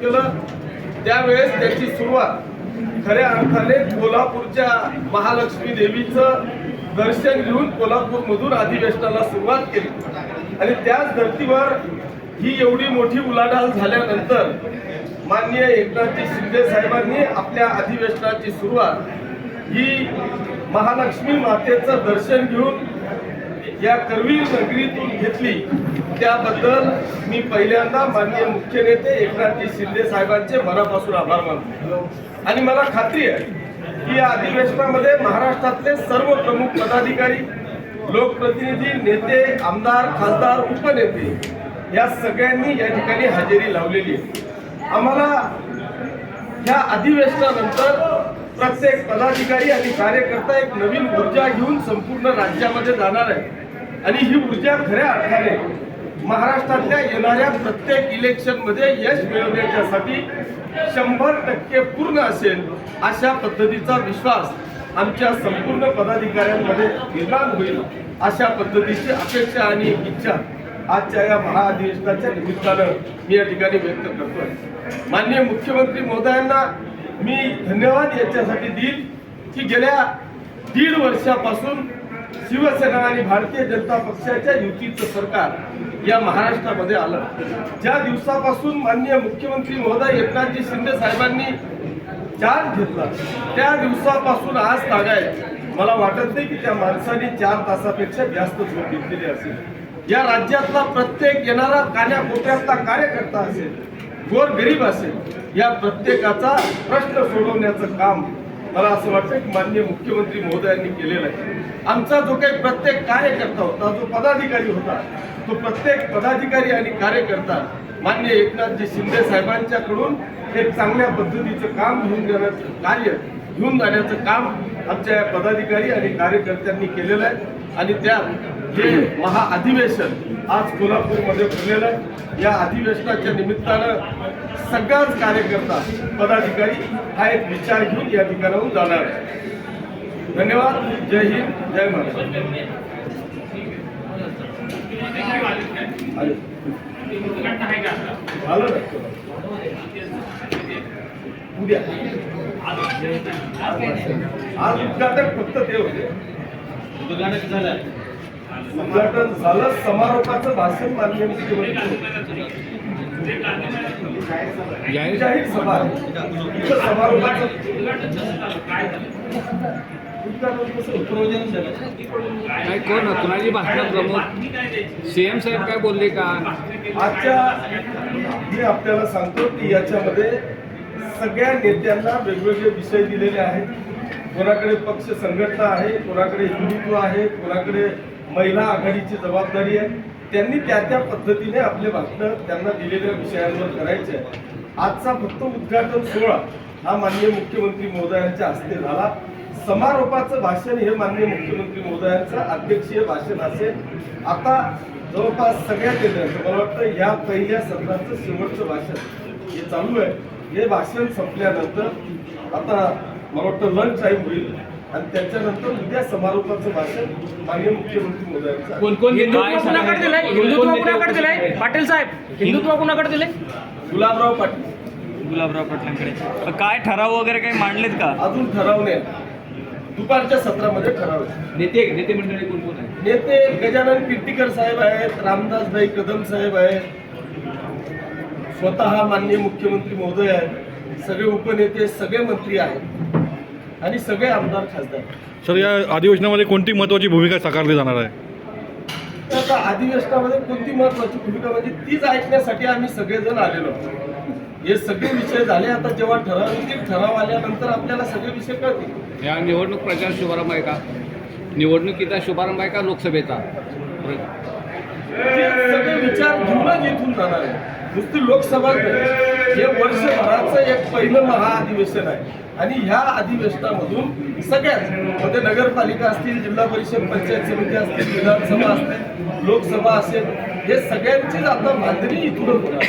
केलं त्यावेळेस त्याची सुरुवात खऱ्या अर्थाने कोल्हापूरच्या महालक्ष्मी देवीचं दर्शन घेऊन कोल्हापूरमधून अधिवेशनाला सुरुवात केली आणि त्याच धर्तीवर ही एवढी मोठी उलाढाल झाल्यानंतर माननीय एकनाथजी शिंदे साहेबांनी आपल्या अधिवेशनाची सुरुवात ही महालक्ष्मी मातेचं दर्शन घेऊन या करवीर नगरीतून घेतली। त्याबद्दल मी पहिल्यांदा माननीय मुख्य नेते एकनाथजी शिंदे साहेबांचे मनापासून आभार मानतो आणि मला खात्री आहे की या अधिवेशनामध्ये महाराष्ट्रातले सर्व प्रमुख पदाधिकारी, लोकप्रतिनिधी, नेते, आमदार, खासदार, उपनेते या सगळ्यांनी या ठिकाणी हजेरी लावलेली आहे। आम्हाला या अधिवेशनानंतर प्रत्येक पदाधिकारी आणि कार्यकर्ता एक नवीन ऊर्जा घेऊन संपूर्ण राज्यामध्ये जाणार आहे आणि ही ऊर्जा खऱ्या अर्थाने महाराष्ट्रातल्या येणाऱ्या प्रत्येक इलेक्शनमध्ये यश मिळवण्यासाठी 100% पूर्ण असेल अशा पद्धतीचा विश्वास आमच्या संपूर्ण पदाधिकाऱ्यांमध्ये निर्माण होईल अशा पद्धतीची अपेक्षा आणि इच्छा आजच्या या महाअधिवेशनाच्या निमित्तानं मी या ठिकाणी व्यक्त करतोय। माननीय मुख्यमंत्री महोदयांना मी धन्यवाद याच्यासाठी देईल की गेल्या 1.5 वर्षापासून शिवसेना आणि भारतीय जनता पक्षाच्या युतीचं सरकार या महाराष्ट्रामध्ये आलं। ज्या दिवसापासून माननीय मुख्यमंत्री महोदय एकनाथजी शिंदे साहेबांनी चार्ज घेतला त्या दिवसापासून आज तागायत मला वाटत नाही की त्या माणसाने 4 तासापेक्षा जास्त झोप घेतलेली असेल। या राज्यातला प्रत्येक येणारा कान्याकोपऱ्यातला कार्यकर्ता असेल, गोरगरीब असेल, या प्रत्येकाचा प्रश्न सोडवण्याचं काम मला असं वाटतं की माननीय मुख्यमंत्री महोदयांनी केलेलं आहे। आमचा जो काही प्रत्येक कार्यकर्ता होता, जो पदाधिकारी होता, तो प्रत्येक पदाधिकारी आणि कार्यकर्ता माननीय एकनाथजी शिंदे साहेबांच्याकडून एक चांगल्या पद्धतीचं काम घेऊन जाण्याचं काम आमच्या या पदाधिकारी आणि कार्यकर्त्यांनी केलेलं आहे आणि त्यात हे महाअधिवेशन आज कोल्हापूरमध्ये भरलेलं आहे। या अधिवेशनाच्या निमित्तानं सगळाच कार्यकर्ता, पदाधिकारी हा एक विचार घेऊन या ठिकाणाहून जाणार आहे। धन्यवाद। जय हिंद, जय महाराष्ट्र। उद्या आज उद्घाटन फक्त ते होते। उद्घाटन झालं, समारोपाचं भाषण माननीय मुख्यमंत्री जाहीर सभा समारोपाचं काय कोण कुणाची भाषण प्रमुख सीएम साहेब काय बोलले का? आजच्या मी आपल्याला सांगतो की याच्यामध्ये सगळ्या नेत्यांना वेगवेगळे विषय दिलेले आहेत। कोणाकडे पक्ष संघटना आहे, कोणाकडे हिंदुत्व आहे, कोणाकडे महिला आघाडीची जबाबदारी आहे। त्यांनी त्या पद्धतीने आपले भाषण त्यांना दिलेल्या विषयांवर करायचे आहे। आजचा फक्त उद्घाटन सोहळा हा माननीय मुख्यमंत्री महोदयांच्या हस्ते झाला। समारोपाचं भाषण हे माननीय मुख्यमंत्री महोदयांचं अध्यक्षीय भाषण असेल। आता जवळपास सगळ्या केंद्रांचं मला वाटतं या पहिल्या सत्राचं शेवटचं भाषण हे चालू आहे। हे भाषण संपल्यानंतर आता मला वाटतं लंच टाईम होईल आणि त्याच्यानंतर उद्या समारोपाचं भाषण माननीय मुख्यमंत्री महोदयांचं। कोण हिंदुत्व कुणाकडे दिलंय पाटील साहेब? हिंदुत्व कुणाकडे दिलंय? गुलाबराव पाटील पाटलांकडे। काय ठराव वगैरे काही मांडलेत का? अजून ठरवले, दुपारच्या सत्रामध्ये ठरवले। नेते मंडळी कोण कोण आहे? नेते गजानन कीर्तिकर साहेब आहेत, रामदासभाई कदम साहेब आहेत, स्वतः माननीय मुख्यमंत्री महोदय आहेत, सगळे उपनेते, सगळे मंत्री आहेत आणि सगळे आमदार, खासदार। सर, या अधिवेशनामध्ये कोणती महत्त्वाची भूमिका साकारली जाणार आहे? आता अधिवेशनामध्ये कोणती महत्त्वाची भूमिका म्हणजे तीच ऐकण्यासाठी आम्ही सगळेजण आलेलो आहोत। हे सगळे विषय झाले, आता जेव्हा ठराव आल्यानंतर आपल्याला सगळे विषय कळतील। या निवडणूक प्रचार शुभारंभ आहे का? निवडणुकीचा शुभारंभ आहे का लोकसभेचा? सगळे विचार घेऊनच इथून जाणार आहे। नुसती लोकसभा हे वर्षभराचं एक पहिलं महाअधिवेशन आहे आणि ह्या अधिवेशनामधून सगळ्याच मध्ये नगरपालिका असतील, जिल्हा परिषद, पंचायत समिती असतील, विधानसभा असतील, लोकसभा असेल, हे सगळ्यांचीच आता बांधणी इथून होणार।